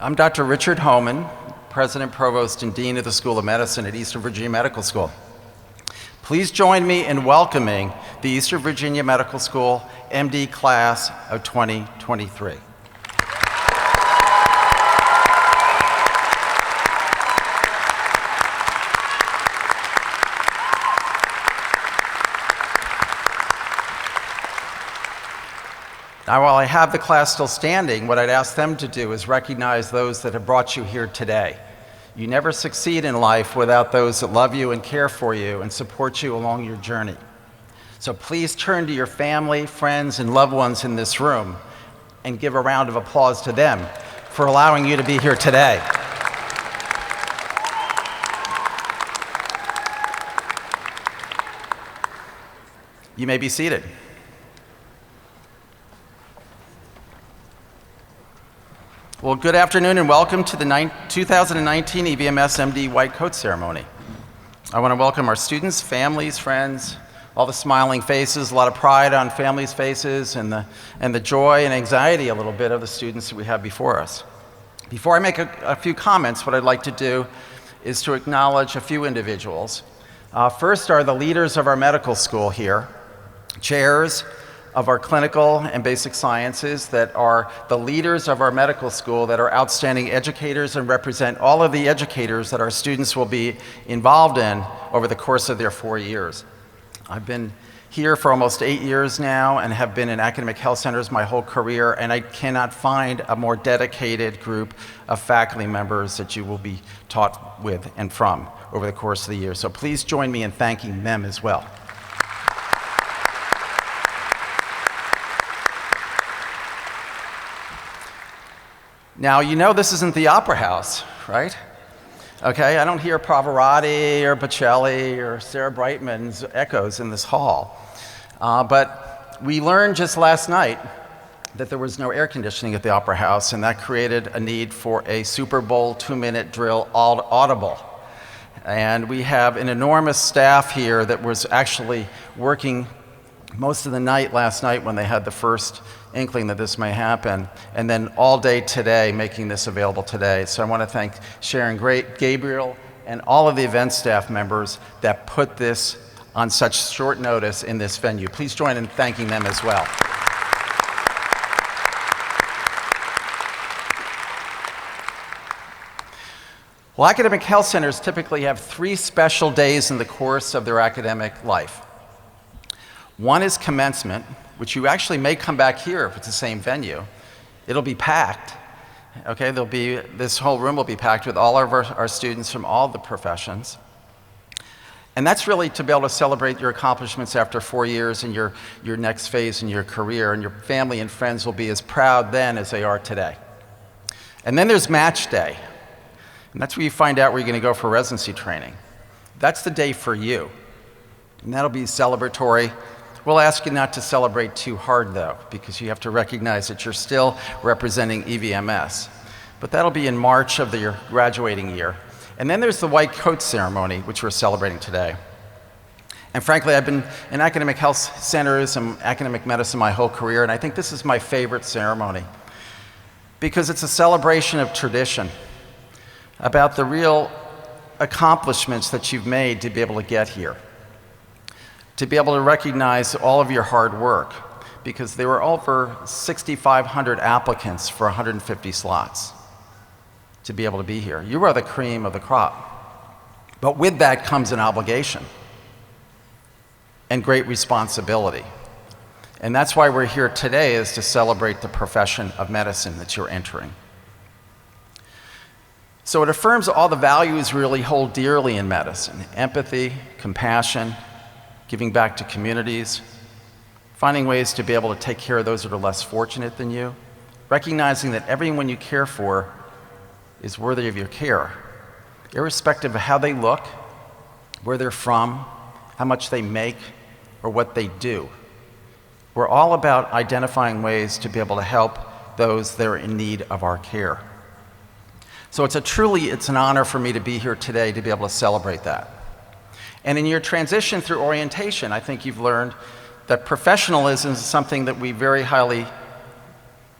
I'm Dr. Richard Homan, President, Provost, and Dean of the School of Medicine at Eastern Virginia Medical School. Please join me in welcoming the Eastern Virginia Medical School MD class of 2023. Now, while I have the class still standing, what I'd ask them to do is recognize those that have brought you here today. You never succeed in life without those that love you and care for you and support you along your journey. So please turn to your family, friends, and loved ones in this room and give a round of applause to them for allowing you to be here today. You may be seated. Well, good afternoon and welcome to the 2019 EVMS MD White Coat Ceremony. I want to welcome our students, families, friends, all the smiling faces, a lot of pride on families' faces, and the joy and anxiety a little bit of the students that we have before us. Before I make a few comments, what I'd like to do is to acknowledge a few individuals. First are the leaders of our medical school here, chairs of our clinical and basic sciences that are the leaders of our medical school that are outstanding educators and represent all of the educators that our students will be involved in over the course of their 4 years. I've been here for almost 8 years now and have been in academic health centers my whole career, and I cannot find a more dedicated group of faculty members that you will be taught with and from over the course of the year. So please join me in thanking them as well. Now, you know this isn't the Opera House, right? Okay, I don't hear Pavarotti or Bocelli or Sarah Brightman's echoes in this hall. But we learned just last night that there was no air conditioning at the Opera House, and that created a need for a Super Bowl 2-minute drill audible. And we have an enormous staff here that was actually working most of the night last night when they had the first inkling that this may happen, and then all day today making this available today. So I want to thank Sharon Gabriel and all of the event staff members that put this on such short notice in this venue. Please join in thanking them as well. Well, academic health centers typically have 3 special days in the course of their academic life. One is commencement, which you actually may come back here if it's the same venue. It'll be packed. Okay, this whole room will be packed with all of our students from all the professions. And that's really to be able to celebrate your accomplishments after 4 years and your next phase in your career, and your family and friends will be as proud then as they are today. And then there's match day. And that's where you find out where you're going to go for residency training. That's the day for you. And that'll be celebratory. We'll ask you not to celebrate too hard, though, because you have to recognize that you're still representing EVMS. But that'll be in March of your graduating year. And then there's the White Coat Ceremony, which we're celebrating today. And frankly, I've been in academic health centers and academic medicine my whole career, and I think this is my favorite ceremony because it's a celebration of tradition, about the real accomplishments that you've made to be able to get here, to be able to recognize all of your hard work, because there were over 6,500 applicants for 150 slots to be able to be here. You are the cream of the crop. But with that comes an obligation and great responsibility. And that's why we're here today, is to celebrate the profession of medicine that you're entering. So it affirms all the values we really hold dearly in medicine: empathy, compassion, giving back to communities, finding ways to be able to take care of those that are less fortunate than you, recognizing that everyone you care for is worthy of your care, irrespective of how they look, where they're from, how much they make, or what they do. We're all about identifying ways to be able to help those that are in need of our care. So it's an honor for me to be here today to be able to celebrate that. And in your transition through orientation, I think you've learned that professionalism is something that we very highly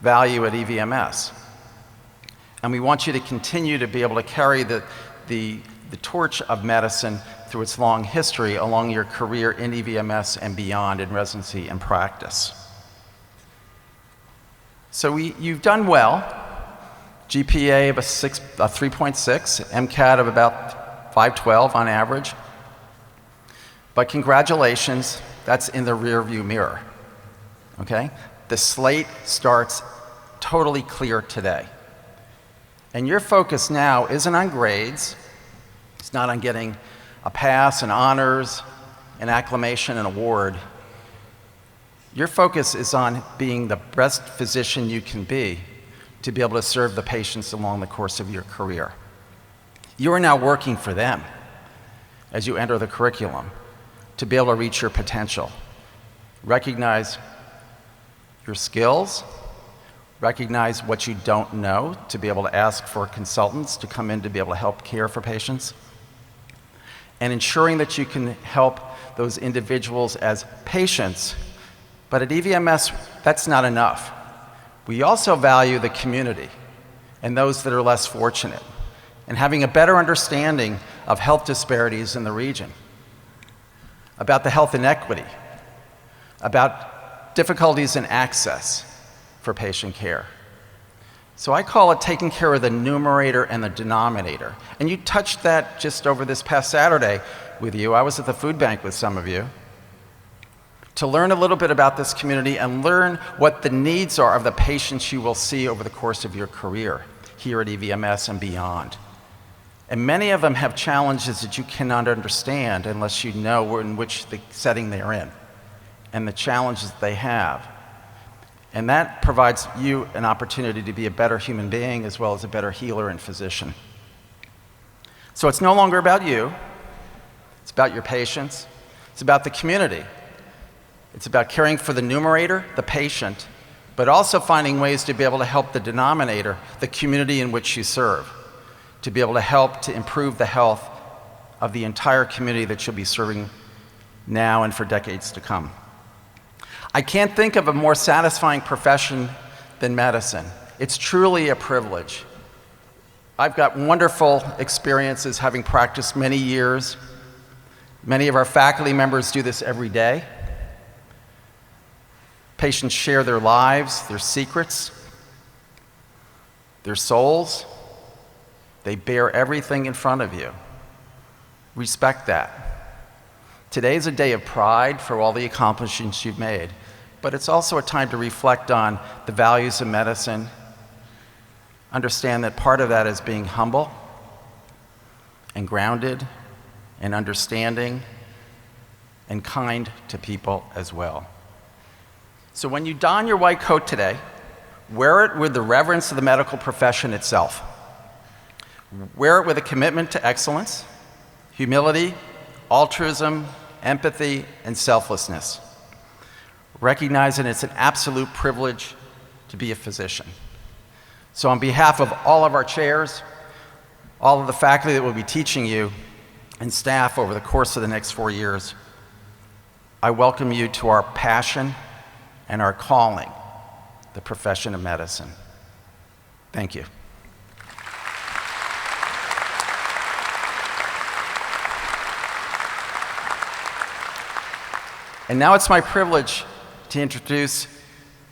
value at EVMS. And we want you to continue to be able to carry the torch of medicine through its long history along your career in EVMS and beyond in residency and practice. So you've done well. GPA of a 3.6, MCAT of about 512 on average. But congratulations, that's in the rearview mirror, okay? The slate starts totally clear today. And your focus now isn't on grades. It's not on getting a pass, an honors, an acclamation, an award. Your focus is on being the best physician you can be to be able to serve the patients along the course of your career. You are now working for them as you enter the curriculum to be able to reach your potential. Recognize your skills, recognize what you don't know to be able to ask for consultants to come in to be able to help care for patients, and ensuring that you can help those individuals as patients. But at EVMS, that's not enough. We also value the community and those that are less fortunate, and having a better understanding of health disparities in the region, about the health inequity, about difficulties in access for patient care. So I call it taking care of the numerator and the denominator. And you touched that just over this past Saturday with you. I was at the food bank with some of you to learn a little bit about this community and learn what the needs are of the patients you will see over the course of your career here at EVMS and beyond. And many of them have challenges that you cannot understand unless you know in which the setting they're in and the challenges they have. And that provides you an opportunity to be a better human being as well as a better healer and physician. So it's no longer about you. It's about your patients. It's about the community. It's about caring for the numerator, the patient, but also finding ways to be able to help the denominator, the community in which you serve, to be able to help to improve the health of the entire community that you'll be serving now and for decades to come. I can't think of a more satisfying profession than medicine. It's truly a privilege. I've got wonderful experiences having practiced many years. Many of our faculty members do this every day. Patients share their lives, their secrets, their souls. They bear everything in front of you. Respect that. Today is a day of pride for all the accomplishments you've made, but it's also a time to reflect on the values of medicine. Understand that part of that is being humble and grounded and understanding and kind to people as well. So when you don your white coat today, wear it with the reverence of the medical profession itself. Wear it with a commitment to excellence, humility, altruism, empathy, and selflessness. Recognizing it's an absolute privilege to be a physician. So on behalf of all of our chairs, all of the faculty that will be teaching you, and staff over the course of the next 4 years, I welcome you to our passion and our calling, the profession of medicine. Thank you. And now it's my privilege to introduce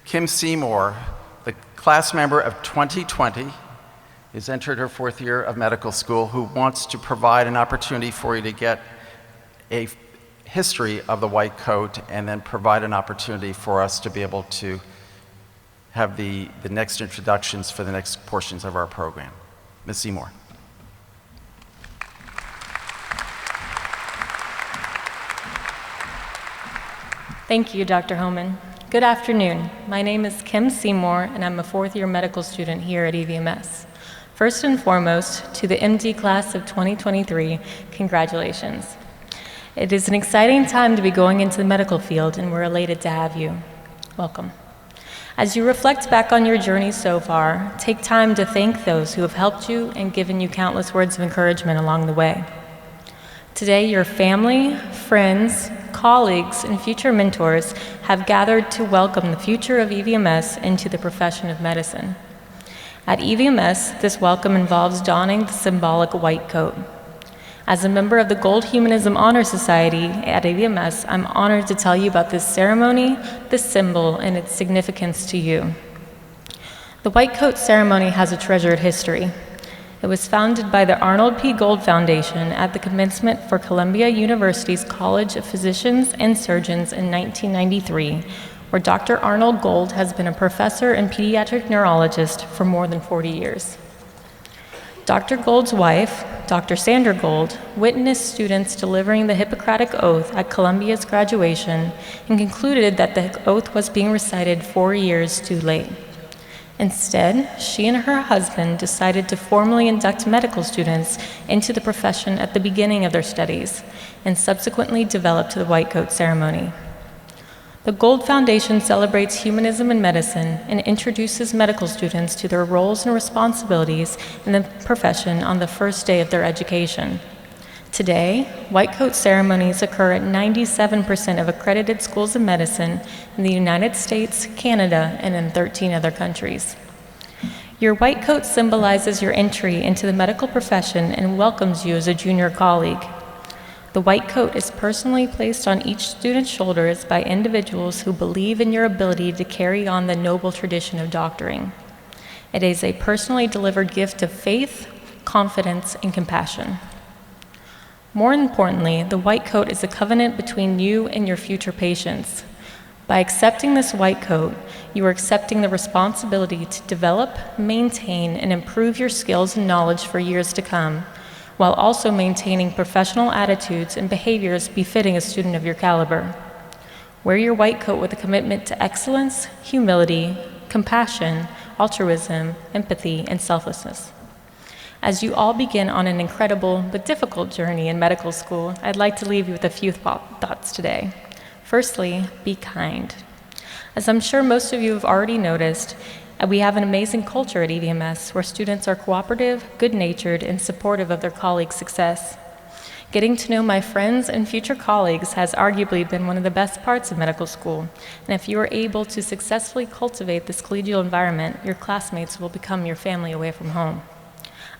Kim Seymour, the class member of 2020, who's entered her 4th year of medical school, who wants to provide an opportunity for you to get a history of the white coat and then provide an opportunity for us to be able to have the next introductions for the next portions of our program. Ms. Seymour. Thank you, Dr. Homan. Good afternoon. My name is Kim Seymour, and I'm a 4th year medical student here at EVMS. First and foremost, to the MD class of 2023, congratulations. It is an exciting time to be going into the medical field, and we're elated to have you. Welcome. As you reflect back on your journey so far, take time to thank those who have helped you and given you countless words of encouragement along the way. Today, your family, friends, colleagues, and future mentors have gathered to welcome the future of EVMS into the profession of medicine. At EVMS, this welcome involves donning the symbolic white coat. As a member of the Gold Humanism Honor Society at EVMS, I'm honored to tell you about this ceremony, this symbol, and its significance to you. The white coat ceremony has a treasured history. It was founded by the Arnold P. Gold Foundation at the commencement for Columbia University's College of Physicians and Surgeons in 1993, where Dr. Arnold Gold has been a professor and pediatric neurologist for more than 40 years. Dr. Gold's wife, Dr. Sandra Gold, witnessed students delivering the Hippocratic Oath at Columbia's graduation and concluded that the oath was being recited 4 years too late. Instead, she and her husband decided to formally induct medical students into the profession at the beginning of their studies and subsequently developed the white coat ceremony. The Gold Foundation celebrates humanism in medicine and introduces medical students to their roles and responsibilities in the profession on the first day of their education. Today, white coat ceremonies occur at 97% of accredited schools of medicine in the United States, Canada, and in 13 other countries. Your white coat symbolizes your entry into the medical profession and welcomes you as a junior colleague. The white coat is personally placed on each student's shoulders by individuals who believe in your ability to carry on the noble tradition of doctoring. It is a personally delivered gift of faith, confidence, and compassion. More importantly, the white coat is a covenant between you and your future patients. By accepting this white coat, you are accepting the responsibility to develop, maintain, and improve your skills and knowledge for years to come, while also maintaining professional attitudes and behaviors befitting a student of your caliber. Wear your white coat with a commitment to excellence, humility, compassion, altruism, empathy, and selflessness. As you all begin on an incredible but difficult journey in medical school, I'd like to leave you with a few thoughts today. Firstly, be kind. As I'm sure most of you have already noticed, we have an amazing culture at EVMS where students are cooperative, good-natured, and supportive of their colleagues' success. Getting to know my friends and future colleagues has arguably been one of the best parts of medical school, and if you are able to successfully cultivate this collegial environment, your classmates will become your family away from home.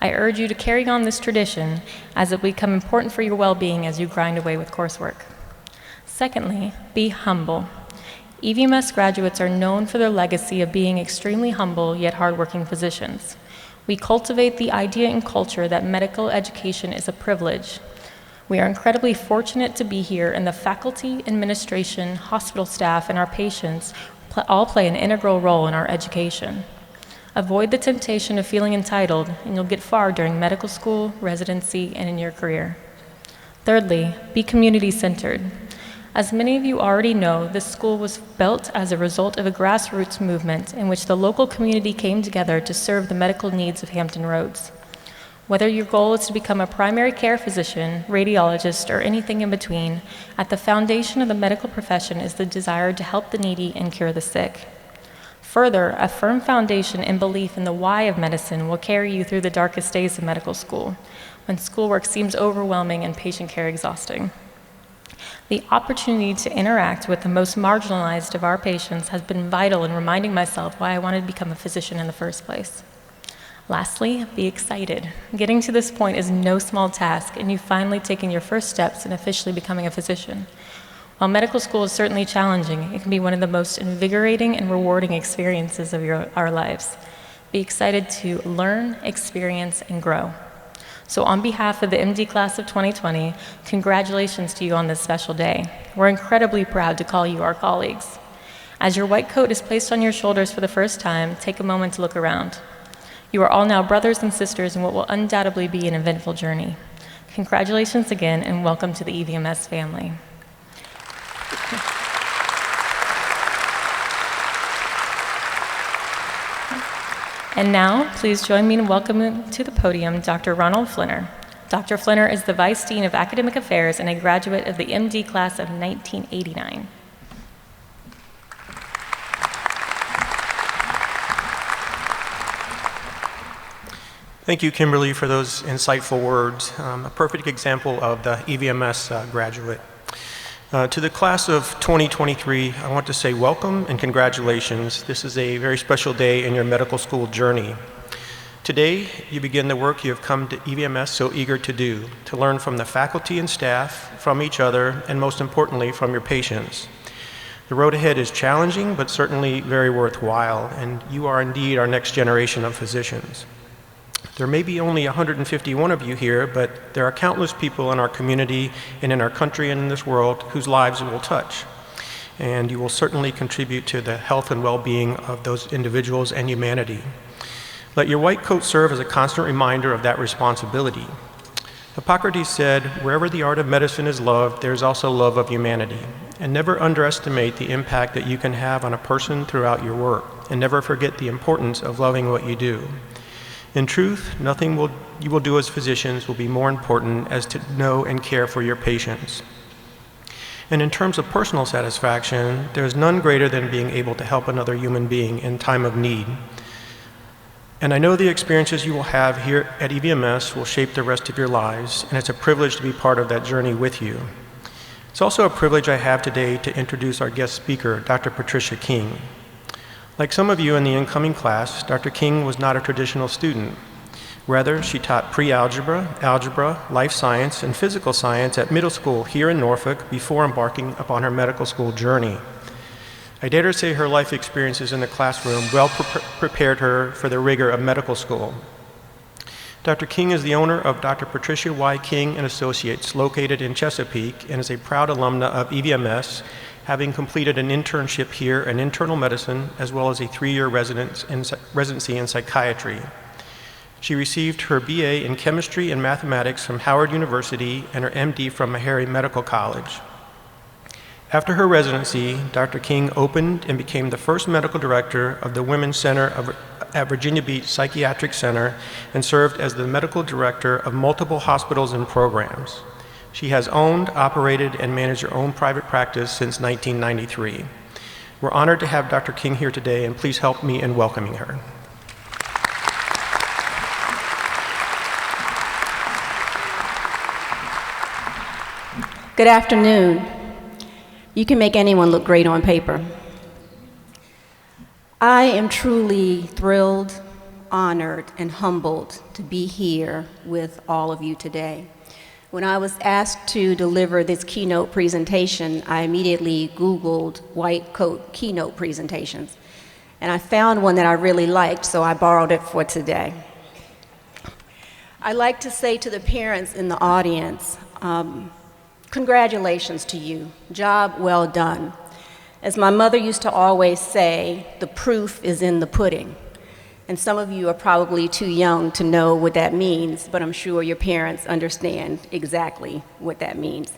I urge you to carry on this tradition as it will become important for your well-being as you grind away with coursework. Secondly, be humble. EVMS graduates are known for their legacy of being extremely humble yet hardworking physicians. We cultivate the idea and culture that medical education is a privilege. We are incredibly fortunate to be here, and the faculty, administration, hospital staff, and our patients all play an integral role in our education. Avoid the temptation of feeling entitled, and you'll get far during medical school, residency, and in your career. Thirdly, be community-centered. As many of you already know, this school was built as a result of a grassroots movement in which the local community came together to serve the medical needs of Hampton Roads. Whether your goal is to become a primary care physician, radiologist, or anything in between, at the foundation of the medical profession is the desire to help the needy and cure the sick. Further, a firm foundation and belief in the why of medicine will carry you through the darkest days of medical school, when schoolwork seems overwhelming and patient care exhausting. The opportunity to interact with the most marginalized of our patients has been vital in reminding myself why I wanted to become a physician in the first place. Lastly, be excited. Getting to this point is no small task, and you've finally taken your first steps in officially becoming a physician. While medical school is certainly challenging, it can be one of the most invigorating and rewarding experiences of our lives. Be excited to learn, experience, and grow. So on behalf of the MD class of 2020, congratulations to you on this special day. We're incredibly proud to call you our colleagues. As your white coat is placed on your shoulders for the first time, take a moment to look around. You are all now brothers and sisters in what will undoubtedly be an eventful journey. Congratulations again, and welcome to the EVMS family. And now, please join me in welcoming to the podium Dr. Ronald Flinner. Dr. Flinner is the Vice Dean of Academic Affairs and a graduate of the MD class of 1989. Thank you, Kimberly, for those insightful words. A perfect example of the EVMS graduate. To the class of 2023, I want to say welcome and congratulations. This is a very special day in your medical school journey. Today, you begin the work you have come to EVMS so eager to do, to learn from the faculty and staff, from each other, and most importantly, from your patients. The road ahead is challenging, but certainly very worthwhile, and you are indeed our next generation of physicians. There may be only 151 of you here, but there are countless people in our community and in our country and in this world whose lives it will touch. And you will certainly contribute to the health and well-being of those individuals and humanity. Let your white coat serve as a constant reminder of that responsibility. Hippocratic said, "Wherever the art of medicine is loved, there is also love of humanity." And never underestimate the impact that you can have on a person throughout your work, and never forget the importance of loving what you do. In truth, nothing you will do as physicians will be more important as to know and care for your patients. And in terms of personal satisfaction, there is none greater than being able to help another human being in time of need. And I know the experiences you will have here at EVMS will shape the rest of your lives, and it's a privilege to be part of that journey with you. It's also a privilege I have today to introduce our guest speaker, Dr. Patricia King. Like some of you in the incoming class, Dr. King was not a traditional student. Rather, she taught pre-algebra, algebra, life science, and physical science at middle school here in Norfolk before embarking upon her medical school journey. I dare to say her life experiences in the classroom well prepared her for the rigor of medical school. Dr. King is the owner of Dr. Patricia Y. King and Associates, located in Chesapeake, and is a proud alumna of EVMS, having completed an internship here in internal medicine, as well as a 3-year residency in psychiatry. She received her BA in chemistry and mathematics from Howard University and her MD from Meharry Medical College. After her residency, Dr. King opened and became the first medical director of the Women's Center at Virginia Beach Psychiatric Center and served as the medical director of multiple hospitals and programs. She has owned, operated, and managed her own private practice since 1993. We're honored to have Dr. King here today, and please help me in welcoming her. Good afternoon. You can make anyone look great on paper. I am truly thrilled, honored, and humbled to be here with all of you today. When I was asked to deliver this keynote presentation, I immediately Googled white coat keynote presentations, and I found one that I really liked, so I borrowed it for today. I'd like to say to the parents in the audience, congratulations to you. Job well done. As my mother used to always say, the proof is in the pudding. And some of you are probably too young to know what that means, but I'm sure your parents understand exactly what that means.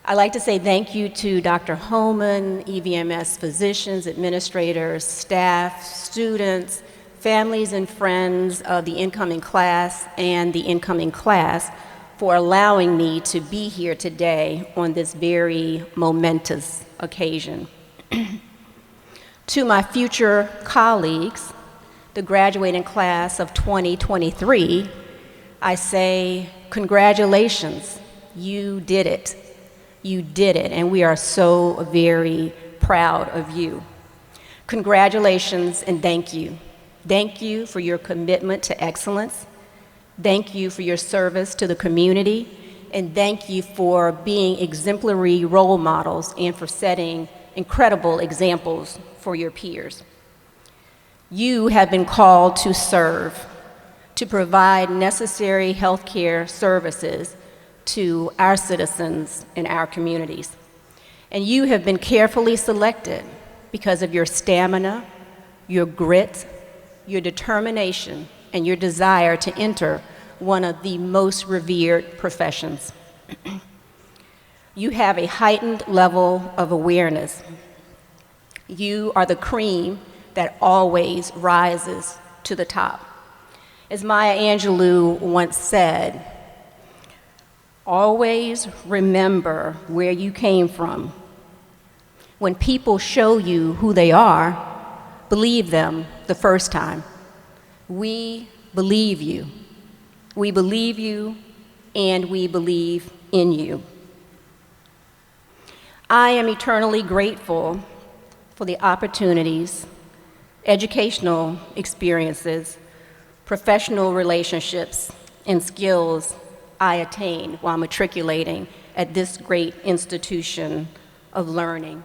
I'd like to say thank you to Dr. Holman, EVMS physicians, administrators, staff, students, families and friends of the incoming class and the incoming class for allowing me to be here today on this very momentous occasion. To my future colleagues, the graduating class of 2023, I say, congratulations, you did it. You did it, and we are so very proud of you. Congratulations and thank you. Thank you for your commitment to excellence. Thank you for your service to the community, and thank you for being exemplary role models and for setting incredible examples for your peers. You have been called to serve, to provide necessary healthcare services to our citizens in our communities. And you have been carefully selected because of your stamina, your grit, your determination, and your desire to enter one of the most revered professions. You have a heightened level of awareness. You are the cream that always rises to the top. As Maya Angelou once said, always remember where you came from. When people show you who they are, believe them the first time. We believe you. We believe you, and we believe in you. I am eternally grateful for the opportunities, educational experiences, professional relationships, and skills I attained while matriculating at this great institution of learning.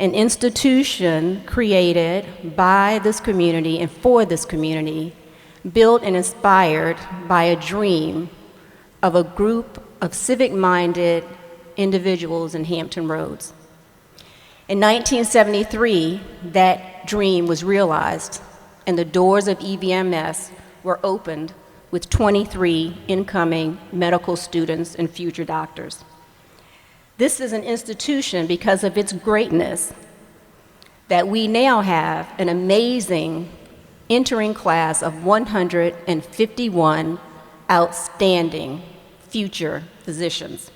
An institution created by this community and for this community, built and inspired by a dream of a group of civic-minded individuals in Hampton Roads. In 1973, that dream was realized, and the doors of EVMS were opened with 23 incoming medical students and future doctors. This is an institution, because of its greatness, that we now have an amazing entering class of 151 outstanding future physicians.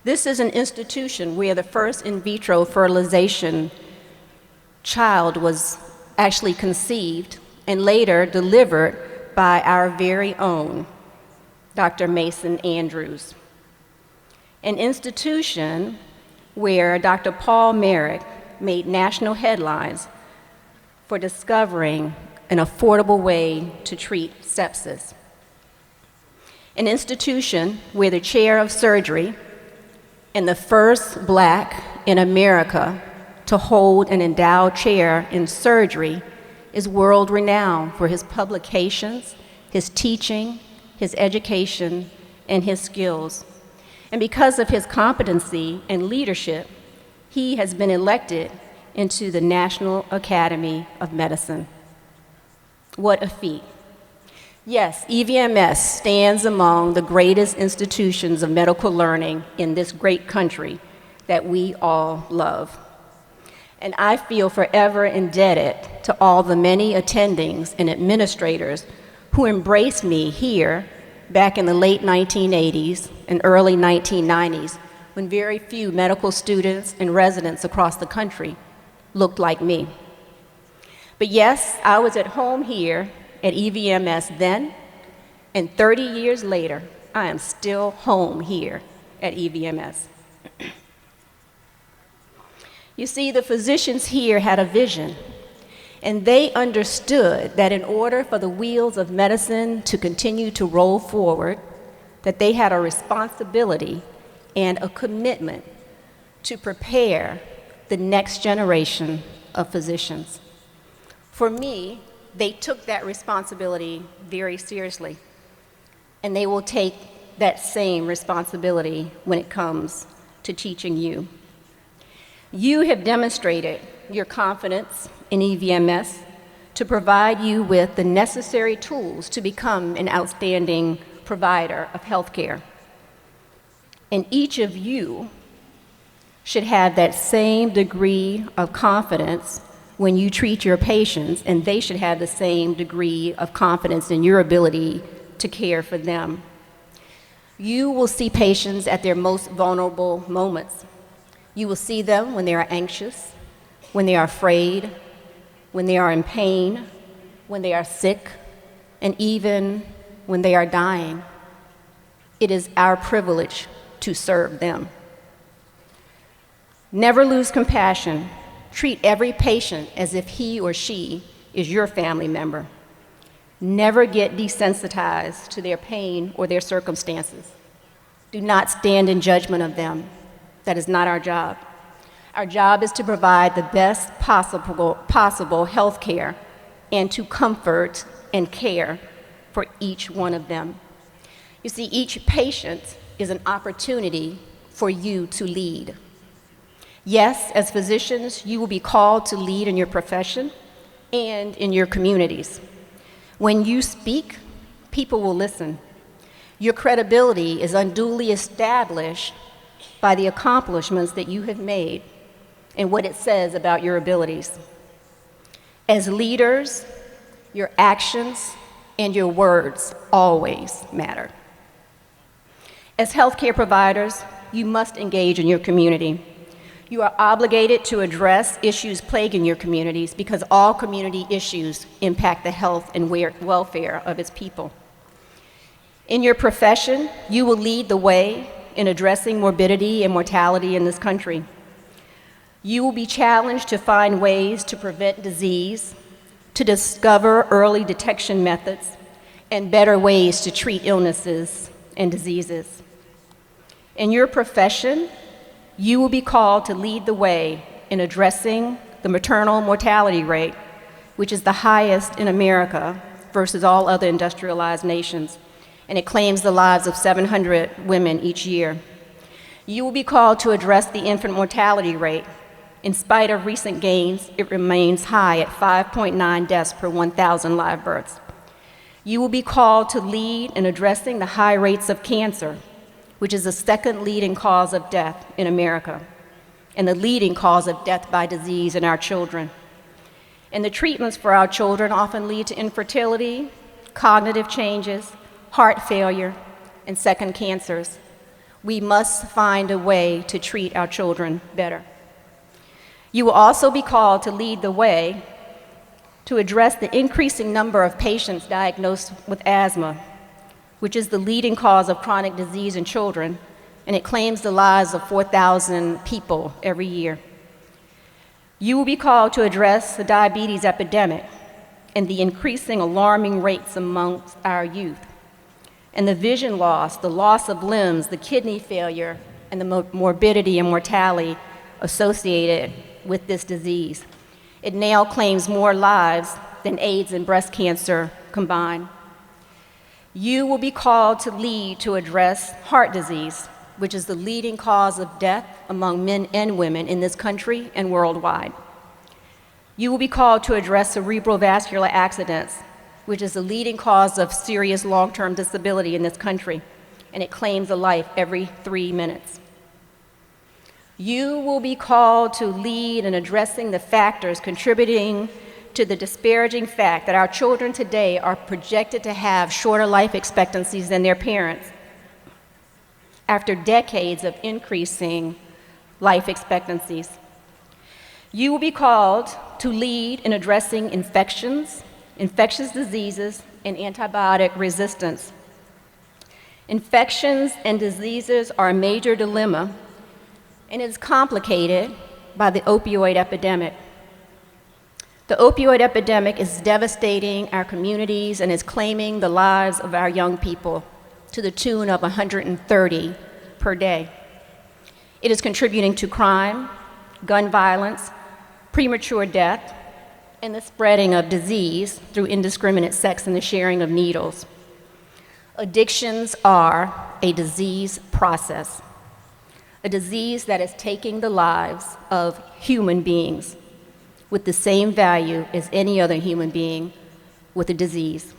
This is an institution where the first in vitro fertilization child was actually conceived and later delivered by our very own Dr. Mason Andrews. An institution where Dr. Paul Merrick made national headlines for discovering an affordable way to treat sepsis. An institution where the chair of surgery and the first Black in America to hold an endowed chair in surgery is world-renowned for his publications, his teaching, his education, and his skills. And because of his competency and leadership, he has been elected into the National Academy of Medicine. What a feat. Yes, EVMS stands among the greatest institutions of medical learning in this great country that we all love. And I feel forever indebted to all the many attendings and administrators who embraced me here back in the late 1980s and early 1990s, when very few medical students and residents across the country looked like me. But yes, I was at home here at EVMS then, and 30 years later, I am still home here at EVMS. You see, the physicians here had a vision, and they understood that in order for the wheels of medicine to continue to roll forward, that they had a responsibility and a commitment to prepare the next generation of physicians. For me, they took that responsibility very seriously, and they will take that same responsibility when it comes to teaching you. You have demonstrated your confidence in EVMS to provide you with the necessary tools to become an outstanding provider of healthcare. And each of you should have that same degree of confidence when you treat your patients, and they should have the same degree of confidence in your ability to care for them. You will see patients at their most vulnerable moments. You will see them when they are anxious, when they are afraid, when they are in pain, when they are sick, and even when they are dying. It is our privilege to serve them. Never lose compassion. Treat every patient as if he or she is your family member. Never get desensitized to their pain or their circumstances. Do not stand in judgment of them. That is not our job. Our job is to provide the best possible health care and to comfort and care for each one of them. You see, each patient is an opportunity for you to lead. Yes, as physicians, you will be called to lead in your profession and in your communities. When you speak, people will listen. Your credibility is unduly established by the accomplishments that you have made and what it says about your abilities. As leaders, your actions and your words always matter. As healthcare providers, you must engage in your community. You are obligated to address issues plaguing your communities because all community issues impact the health and welfare of its people. In your profession, you will lead the way in addressing morbidity and mortality in this country. You will be challenged to find ways to prevent disease, to discover early detection methods and better ways to treat illnesses and diseases. In your profession, you will be called to lead the way in addressing the maternal mortality rate, which is the highest in America versus all other industrialized nations, and it claims the lives of 700 women each year. You will be called to address the infant mortality rate. In spite of recent gains, it remains high at 5.9 deaths per 1,000 live births. You will be called to lead in addressing the high rates of cancer, which is the second leading cause of death in America, and the leading cause of death by disease in our children. And the treatments for our children often lead to infertility, cognitive changes, heart failure, and second cancers. We must find a way to treat our children better. You will also be called to lead the way to address the increasing number of patients diagnosed with asthma, which is the leading cause of chronic disease in children, and it claims the lives of 4,000 people every year. You will be called to address the diabetes epidemic and the increasing alarming rates amongst our youth, and the vision loss, the loss of limbs, the kidney failure, and the morbidity and mortality associated with this disease. It now claims more lives than AIDS and breast cancer combined. You will be called to lead to address heart disease, which is the leading cause of death among men and women in this country and worldwide. You will be called to address cerebral vascular accidents, which is the leading cause of serious long-term disability in this country, and it claims a life every 3 minutes. You will be called to lead in addressing the factors contributing to the disparaging fact that our children today are projected to have shorter life expectancies than their parents after decades of increasing life expectancies. You will be called to lead in addressing infections, infectious diseases, and antibiotic resistance. Infections and diseases are a major dilemma, and it's complicated by the opioid epidemic. The opioid epidemic is devastating our communities and is claiming the lives of our young people to the tune of 130 per day. It is contributing to crime, gun violence, premature death, and the spreading of disease through indiscriminate sex and the sharing of needles. Addictions are a disease process, a disease that is taking the lives of human beings with the same value as any other human being with a disease.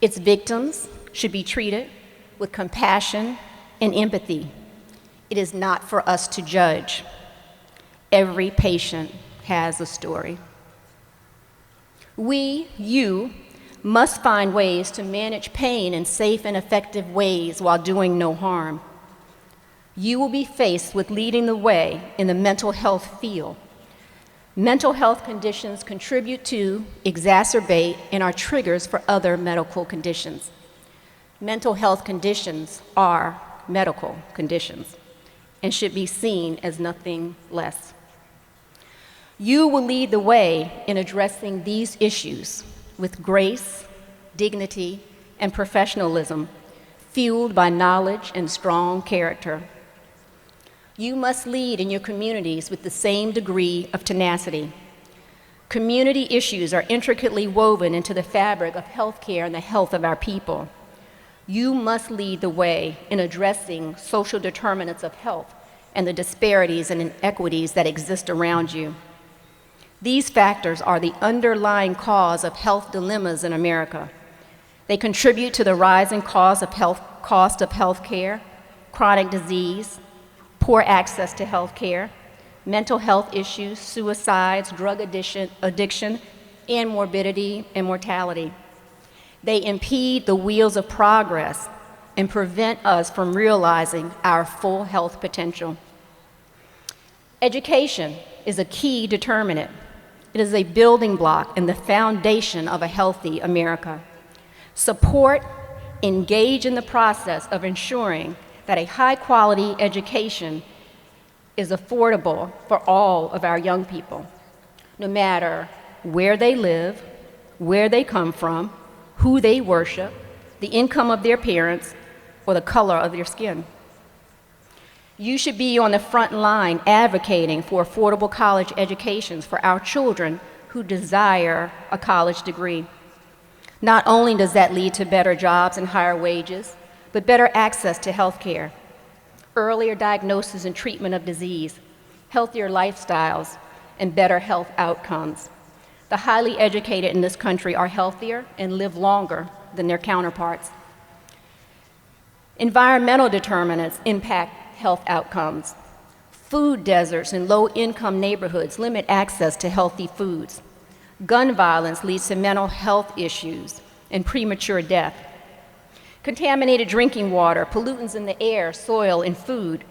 Its victims should be treated with compassion and empathy. It is not for us to judge. Every patient has a story. You must find ways to manage pain in safe and effective ways while doing no harm. You will be faced with leading the way in the mental health field. Mental health conditions contribute to, exacerbate, and are triggers for other medical conditions. Mental health conditions are medical conditions and should be seen as nothing less. You will lead the way in addressing these issues with grace, dignity, and professionalism, fueled by knowledge and strong character. You must lead in your communities with the same degree of tenacity. Community issues are intricately woven into the fabric of healthcare and the health of our people. You must lead the way in addressing social determinants of health and the disparities and inequities that exist around you. These factors are the underlying cause of health dilemmas in America. They contribute to the rising cost of health care, chronic disease, poor access to health care, mental health issues, suicides, drug addiction, and morbidity and mortality. They impede the wheels of progress and prevent us from realizing our full health potential. Education is a key determinant. It is a building block and the foundation of a healthy America. Support, engage in the process of ensuring that a high-quality education is affordable for all of our young people, no matter where they live, where they come from, who they worship, the income of their parents, or the color of their skin. You should be on the front line advocating for affordable college educations for our children who desire a college degree. Not only does that lead to better jobs and higher wages, but better access to health care, earlier diagnosis and treatment of disease, healthier lifestyles, and better health outcomes. The highly educated in this country are healthier and live longer than their counterparts. Environmental determinants impact health outcomes. Food deserts in low-income neighborhoods limit access to healthy foods. Gun violence leads to mental health issues and premature death. Contaminated drinking water, pollutants in the air, soil, and food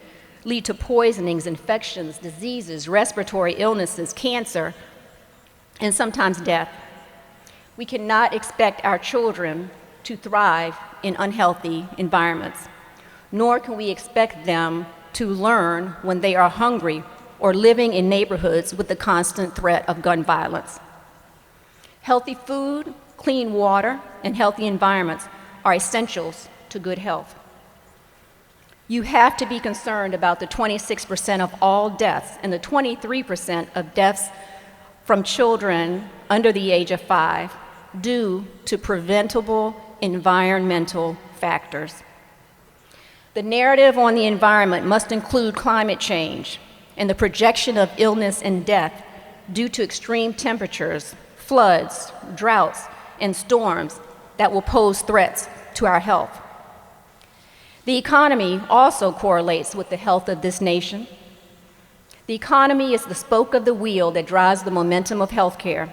lead to poisonings, infections, diseases, respiratory illnesses, cancer, and sometimes death. We cannot expect our children to thrive in unhealthy environments, nor can we expect them to learn when they are hungry or living in neighborhoods with the constant threat of gun violence. Healthy food, clean water, and healthy environments are essentials to good health. You have to be concerned about the 26% of all deaths and the 23% of deaths from children under the age of 5 due to preventable environmental factors. The narrative on the environment must include climate change and the projection of illness and death due to extreme temperatures, floods, droughts, and storms that will pose threats to our health. The economy also correlates with the health of this nation. The economy is the spoke of the wheel that drives the momentum of healthcare.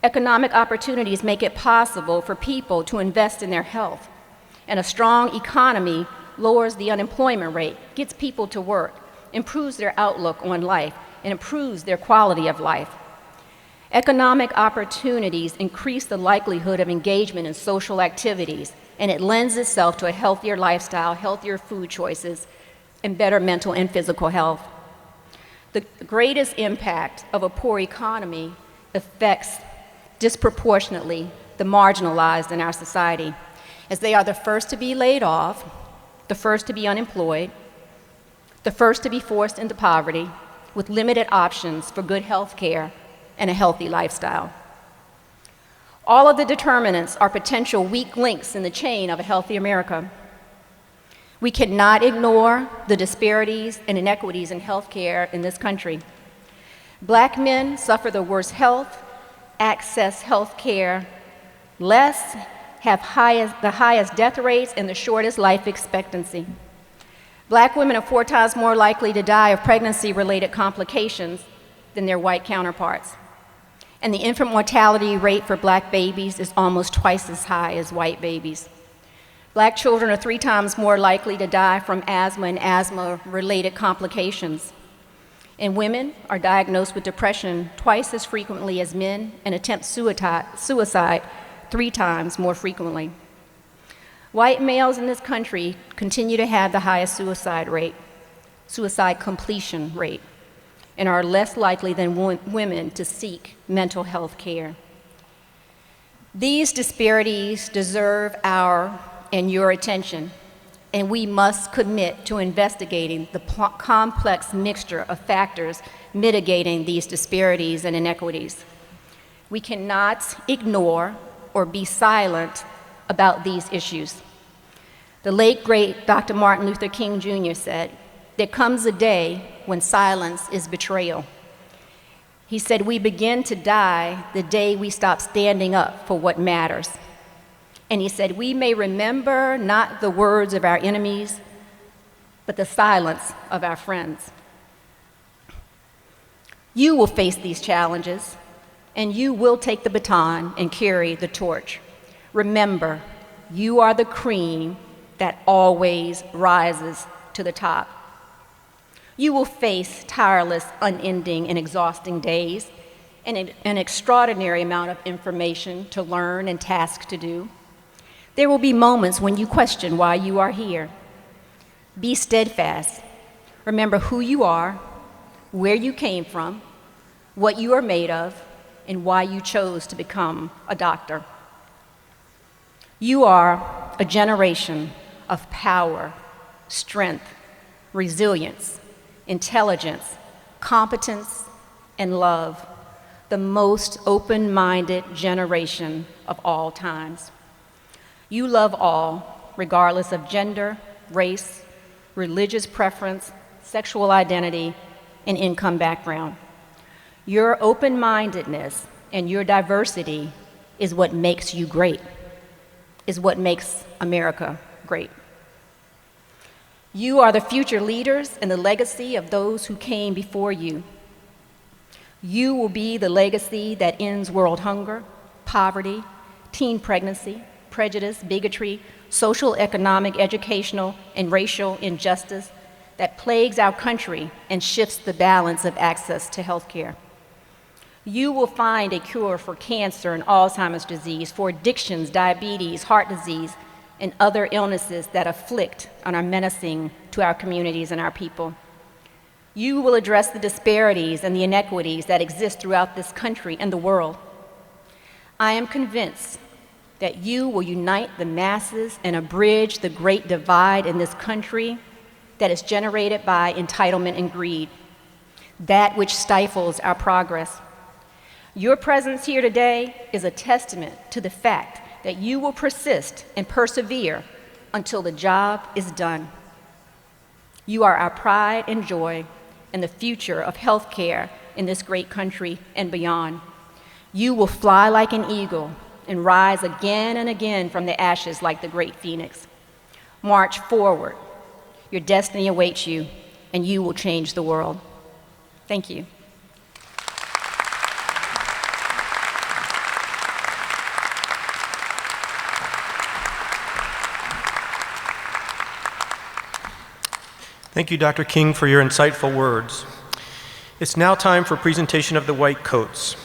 Economic opportunities make it possible for people to invest in their health, and a strong economy lowers the unemployment rate, gets people to work, improves their outlook on life, and improves their quality of life. Economic opportunities increase the likelihood of engagement in social activities, and it lends itself to a healthier lifestyle, healthier food choices, and better mental and physical health. The greatest impact of a poor economy affects disproportionately the marginalized in our society, as they are the first to be laid off, the first to be unemployed, the first to be forced into poverty, with limited options for good health care and a healthy lifestyle. All of the determinants are potential weak links in the chain of a healthy America. We cannot ignore the disparities and inequities in health care in this country. Black men suffer the worst health, access health care less, have the highest death rates, and the shortest life expectancy. Black women are 4 times more likely to die of pregnancy-related complications than their white counterparts. And the infant mortality rate for black babies is almost twice as high as white babies. Black children are 3 times more likely to die from asthma and asthma-related complications. And women are diagnosed with depression twice as frequently as men and attempt suicide 3 times more frequently. White males in this country continue to have the highest suicide completion rate, and are less likely than women to seek mental health care. These disparities deserve our and your attention, and we must commit to investigating the complex mixture of factors mitigating these disparities and inequities. We cannot ignore or be silent about these issues. The late, great Dr. Martin Luther King Jr. said, "There comes a day when silence is betrayal." He said, "We begin to die the day we stop standing up for what matters." And he said, "We may remember not the words of our enemies, but the silence of our friends." You will face these challenges, and you will take the baton and carry the torch. Remember, you are the cream that always rises to the top. You will face tireless, unending, and exhausting days, and an extraordinary amount of information to learn and tasks to do. There will be moments when you question why you are here. Be steadfast. Remember who you are, where you came from, what you are made of, and why you chose to become a doctor. You are a generation of power, strength, resilience, intelligence, competence, and love, the most open-minded generation of all times. You love all, regardless of gender, race, religious preference, sexual identity, and income background. Your open-mindedness and your diversity is what makes you great, is what makes America great. You are the future leaders and the legacy of those who came before you. You will be the legacy that ends world hunger, poverty, teen pregnancy, prejudice, bigotry, social, economic, educational, and racial injustice that plagues our country and shifts the balance of access to health care. You will find a cure for cancer and Alzheimer's disease, for addictions, diabetes, heart disease, and other illnesses that afflict and are menacing to our communities and our people. You will address the disparities and the inequities that exist throughout this country and the world. I am convinced that you will unite the masses and abridge the great divide in this country that is generated by entitlement and greed, that which stifles our progress. Your presence here today is a testament to the fact that you will persist and persevere until the job is done. You are our pride and joy and the future of healthcare in this great country and beyond. You will fly like an eagle and rise again and again from the ashes like the great phoenix. March forward. Your destiny awaits you, and you will change the world. Thank you. Thank you, Dr. King, for your insightful words. It's now time for presentation of the white coats.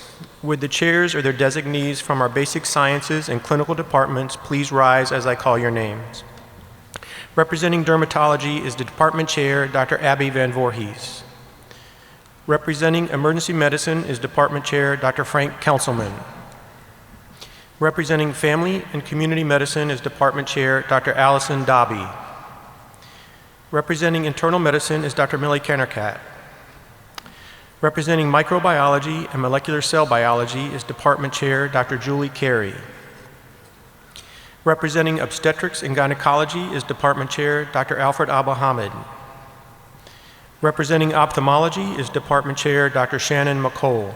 Would the chairs or their designees from our basic sciences and clinical departments please rise as I call your names? Representing dermatology is the department chair, Dr. Abby Van Voorhees. Representing emergency medicine is department chair, Dr. Frank Councilman. Representing family and community medicine is department chair, Dr. Allison Dobby. Representing internal medicine is Dr. Millie Kennercat. Representing microbiology and molecular cell biology is department chair, Dr. Julie Carey. Representing obstetrics and gynecology is department chair, Dr. Alfred Al-Mohammed. Representing ophthalmology is department chair, Dr. Shannon McCole.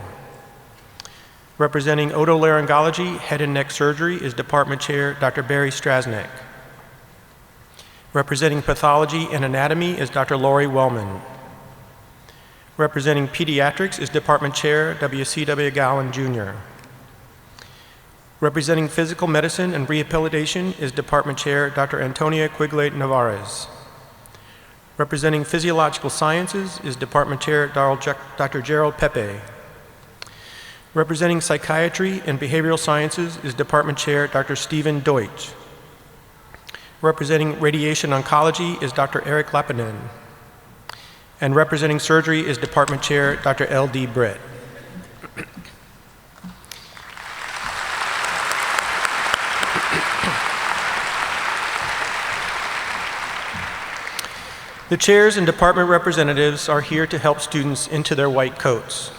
Representing otolaryngology, head and neck surgery is department chair, Dr. Barry Strasnick. Representing pathology and anatomy is Dr. Lori Wellman. Representing pediatrics is department chair, W.C.W. Gowan, Jr. Representing physical medicine and rehabilitation is department chair, Dr. Antonia Quigley Navarez. Representing physiological sciences is department chair, Dr. Gerald Pepe. Representing psychiatry and behavioral sciences is department chair, Dr. Stephen Deutsch. Representing radiation oncology is Dr. Eric Lappinen. And representing surgery is department chair, Dr. L.D. Britt. The chairs and department representatives are here to help students into their white coats.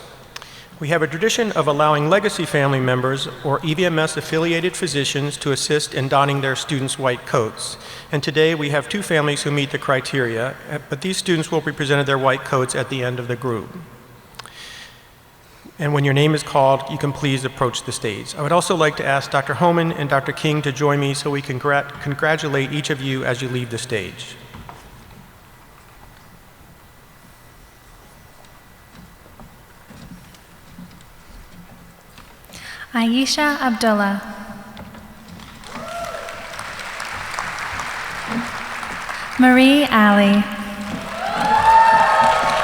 We have a tradition of allowing legacy family members or EVMS-affiliated physicians to assist in donning their students' white coats. And today we have two families who meet the criteria, but these students will be presented their white coats at the end of the group. And when your name is called, you can please approach the stage. I would also like to ask Dr. Homan and Dr. King to join me so we can congratulate each of you as you leave the stage. Aisha Abdullah. Marie Ali.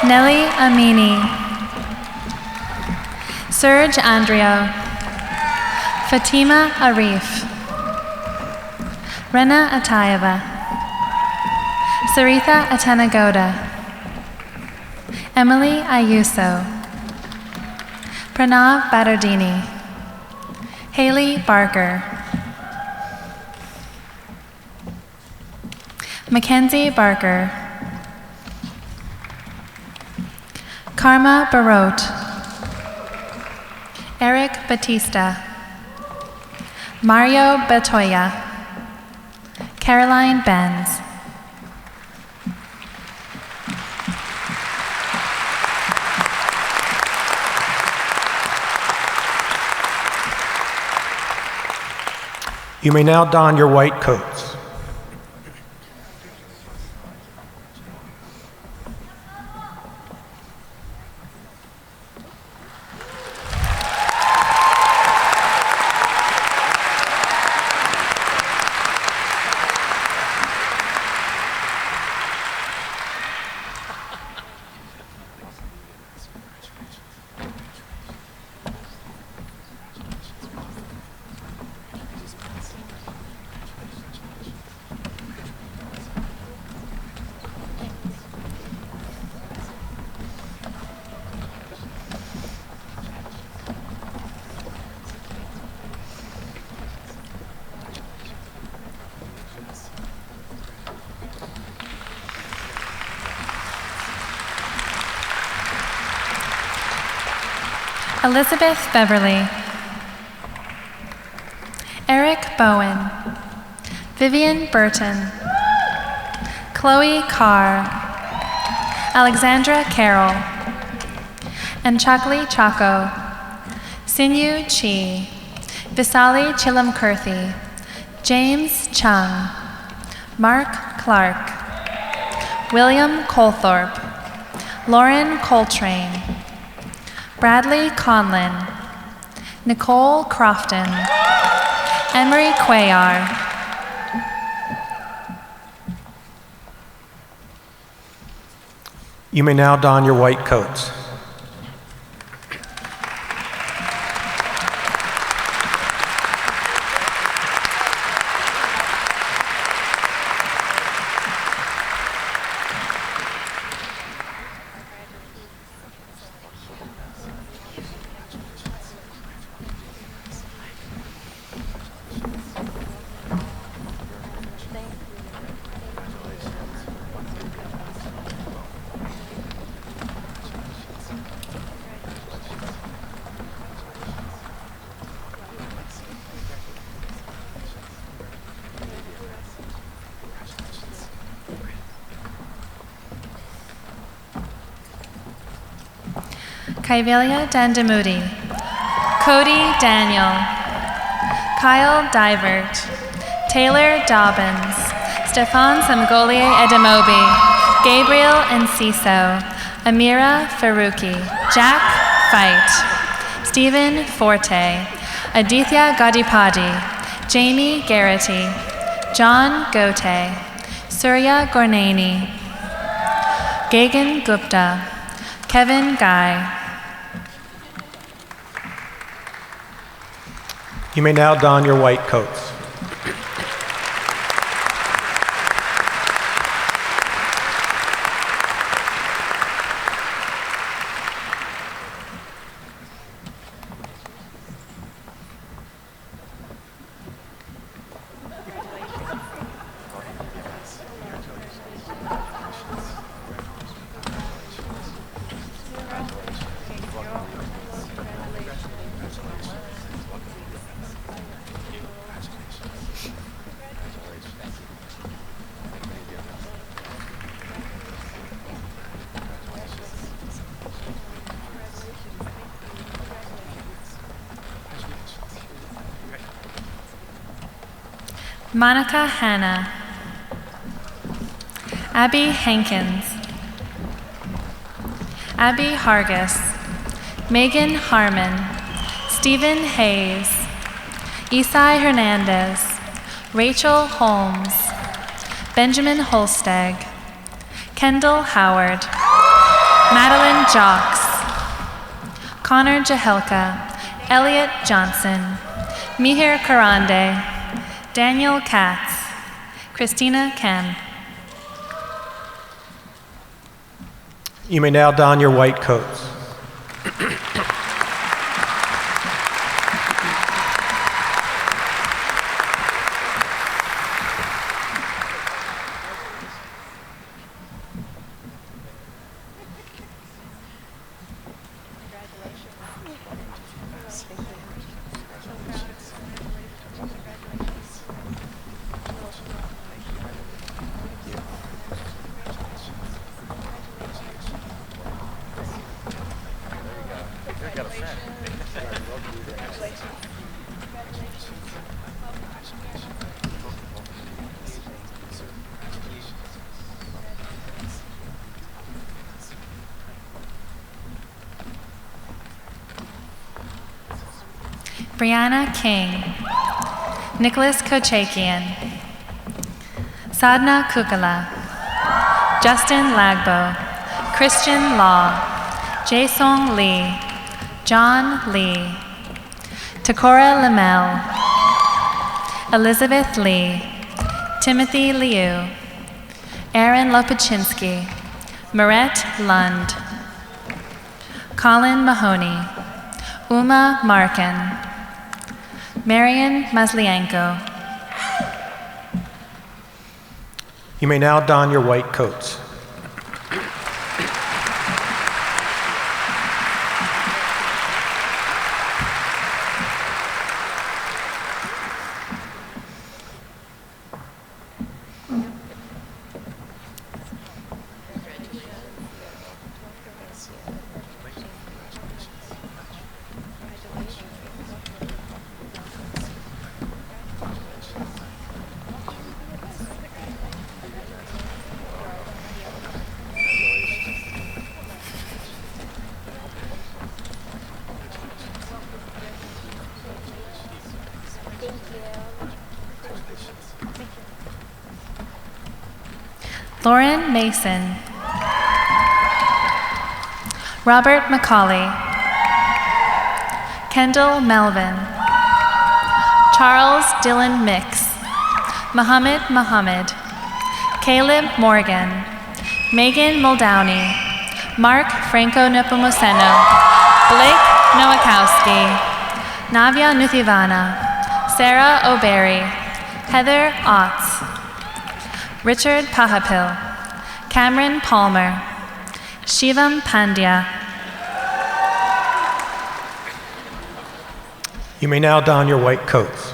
Nelly Amini. Serge Andrio. Fatima Arif. Rena Atayeva. Saritha Atenagoda. Emily Ayuso. Pranav Batterdini, Haley Barker, Mackenzie Barker, Karma Barot, Eric Batista, Mario Batoya, Caroline Benz. You may now don your white coats. Elizabeth Beverly, Eric Bowen, Vivian Burton, Chloe Carr, Alexandra Carroll, Anchakli Chako, Sinyu Chi, Visali Chilamkurthi, James Chung, Mark Clark, William Colthorpe, Lauren Coltrane, Bradley Conlin, Nicole Crofton, Emery Cuellar. You may now don your white coats. Kaivelia Dandamudi, Cody Daniel, Kyle Divert, Taylor Dobbins, Stefan Samgolier Edemobi, Gabriel Enciso, Amira Faruqi, Jack Fight, Stephen Forte, Aditya Gadipadi, Jamie Garrity, John Gote, Surya Gornani, Gagan Gupta, Kevin Guy. You may now don your white coats. Monica Hanna, Abby Hankins, Abby Hargis, Megan Harmon, Stephen Hayes, Isai Hernandez, Rachel Holmes, Benjamin Holsteg, Kendall Howard, Madeline Jocks, Connor Jahelka, Elliot Johnson, Mihir Karande, Daniel Katz, Christina Ken. You may now don your white coats. Brianna King, Nicholas Kochakian, Sadhna Kukala, Justin Lagbo, Christian Law, Jaesong Lee, John Lee, Takora Lamel, Elizabeth Lee, Timothy Liu, Aaron Lopachinsky, Marette Lund, Colin Mahoney, Uma Markin, Marian Maslienko. You may now don your white coats. Lauren Mason, Robert McCauley, Kendall Melvin, Charles Dylan Mix, Muhammad Muhammad, Caleb Morgan, Megan Muldowney, Mark Franco Nepomuceno, Blake Nowakowski, Navya Nuthivana, Sarah O'Berry, Heather Otts, Richard Pahapil, Cameron Palmer, Shivam Pandya. You may now don your white coats.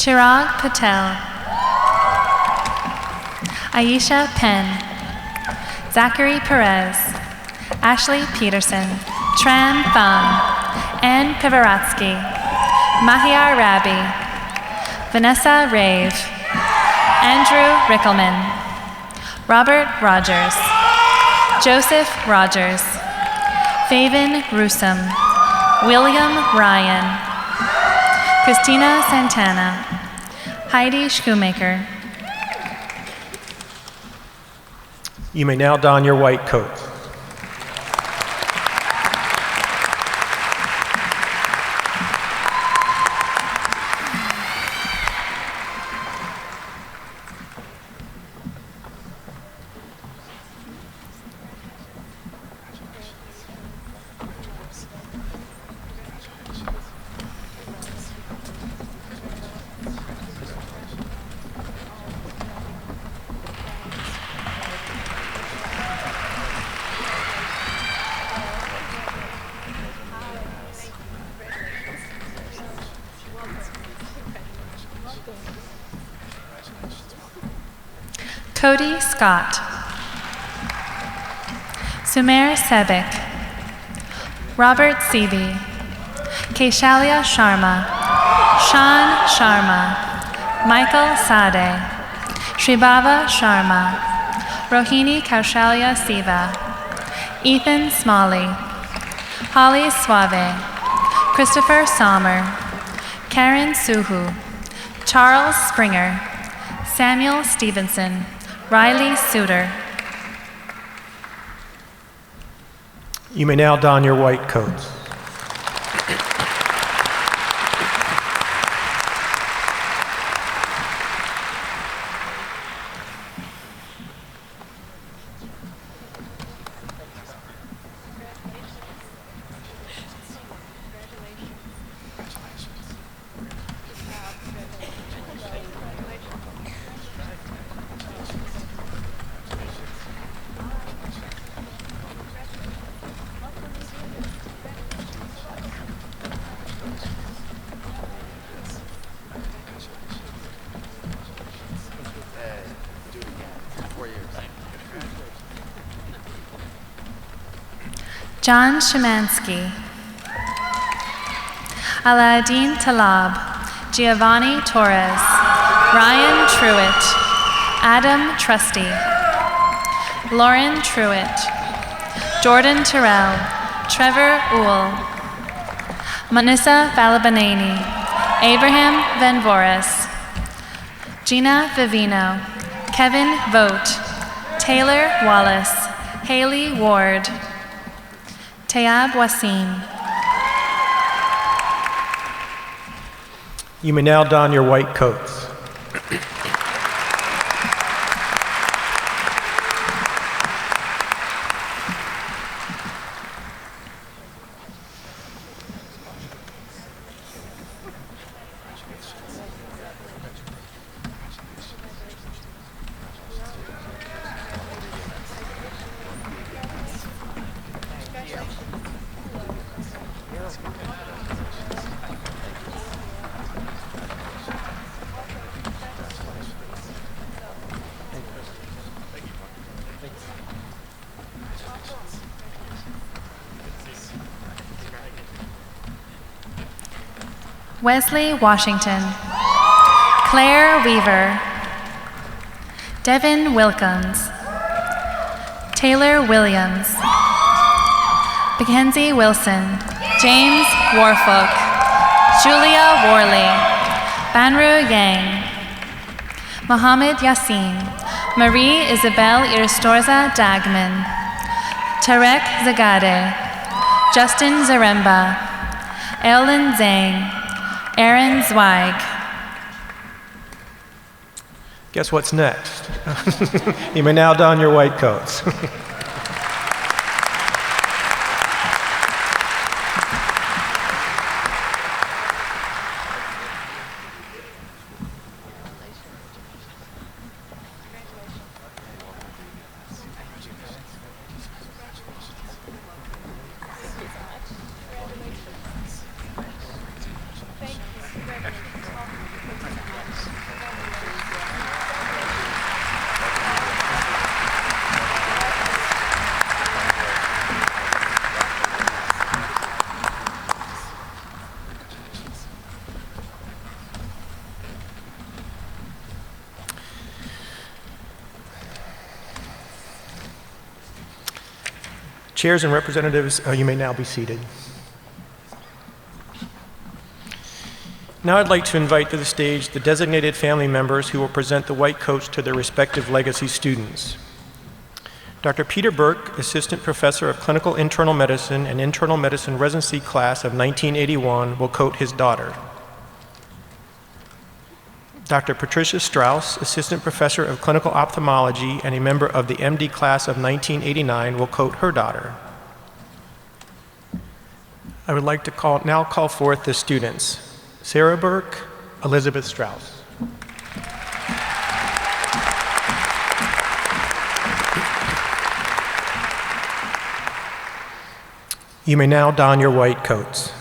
Chirag Patel, Aisha Penn, Zachary Perez, Ashley Peterson, Tran Pham, Ann Pivaratsky, Mahiar Rabi, Vanessa Rave, Andrew Rickelman, Robert Rogers, Joseph Rogers, Faven Rusum, William Ryan, Christina Santana, Heidi Shoemaker. You may now don your white coats. Cody Scott, Sumer Sebek, Robert Seavey, Keshalia Sharma, Shan Sharma, Michael Sade, Shribhava Sharma, Rohini Kaushalya Siva, Ethan Smalley, Holly Suave, Christopher Sommer, Karen Suhu, Charles Springer, Samuel Stevenson, Riley Suter. You may now don your white coats. John Szymanski, Aladdin Talab, Giovanni Torres, Ryan Truitt, Adam Trusty, Lauren Truitt, Jordan Terrell, Trevor Uhl, Manissa Valabanani, Abraham Van Voris, Gina Vivino, Kevin Vogt, Taylor Wallace, Haley Ward, Tayab Wasim. You may now don your white coats. Wesley Washington, Claire Weaver, Devin Wilkins, Taylor Williams, Mackenzie Wilson, James Warfolk, Julia Worley, Banru Yang, Mohammed Yassin, Marie Isabel Iristorza Dagman, Tarek Zagade, Justin Zaremba, Ellen Zhang, Aaron Zweig. Guess what's next? You may now don your white coats. Chairs and representatives, you may now be seated. Now I'd like to invite to the stage the designated family members who will present the white coats to their respective legacy students. Dr. Peter Burke, Assistant Professor of Clinical Internal Medicine and Internal Medicine Residency Class of 1981, will coat his daughter. Dr. Patricia Strauss, Assistant Professor of Clinical Ophthalmology and a member of the MD Class of 1989, will coat her daughter. I would like to now call forth the students. Sarah Burke, Elizabeth Strauss. You may now don your white coats.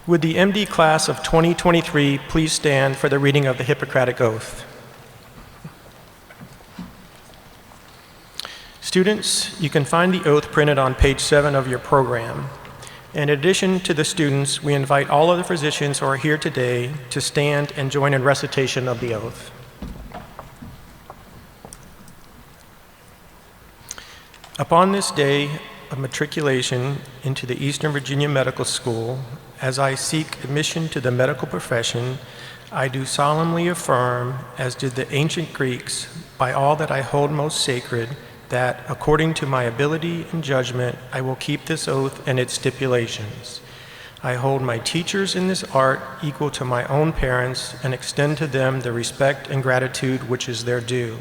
Would the MD class of 2023 please stand for the reading of the Hippocratic Oath? Students, you can find the oath printed on page 7 of your program. In addition to the students, we invite all of the physicians who are here today to stand and join in recitation of the oath. Upon this day of matriculation into the Eastern Virginia Medical School, as I seek admission to the medical profession, I do solemnly affirm, as did the ancient Greeks, by all that I hold most sacred, that according to my ability and judgment, I will keep this oath and its stipulations. I hold my teachers in this art equal to my own parents and extend to them the respect and gratitude which is their due.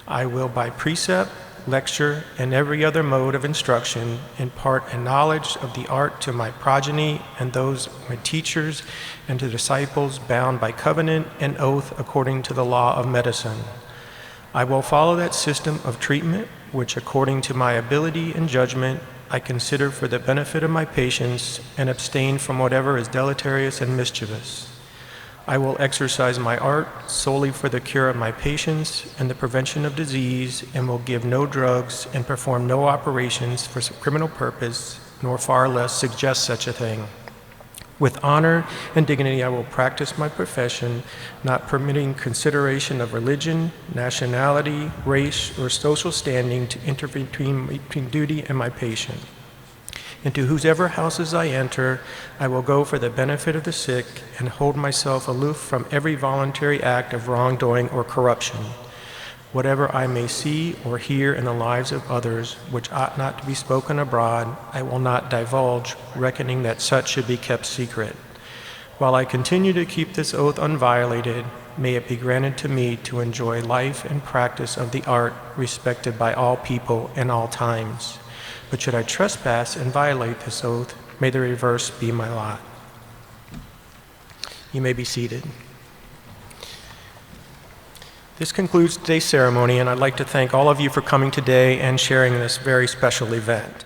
I will by precept, lecture, and every other mode of instruction, impart a knowledge of the art to my progeny and those my teachers and to disciples bound by covenant and oath according to the law of medicine. I will follow that system of treatment which, according to my ability and judgment, I consider for the benefit of my patients and abstain from whatever is deleterious and mischievous. I will exercise my art solely for the cure of my patients and the prevention of disease, and will give no drugs and perform no operations for some criminal purpose, nor far less suggest such a thing. With honor and dignity I will practice my profession, not permitting consideration of religion, nationality, race, or social standing to intervene between duty and my patient. Into whosever houses I enter, I will go for the benefit of the sick and hold myself aloof from every voluntary act of wrongdoing or corruption. Whatever I may see or hear in the lives of others, which ought not to be spoken abroad, I will not divulge, reckoning that such should be kept secret. While I continue to keep this oath unviolated, may it be granted to me to enjoy life and practice of the art respected by all people in all times. But should I trespass and violate this oath, may the reverse be my lot. You may be seated. This concludes today's ceremony, and I'd like to thank all of you for coming today and sharing this very special event.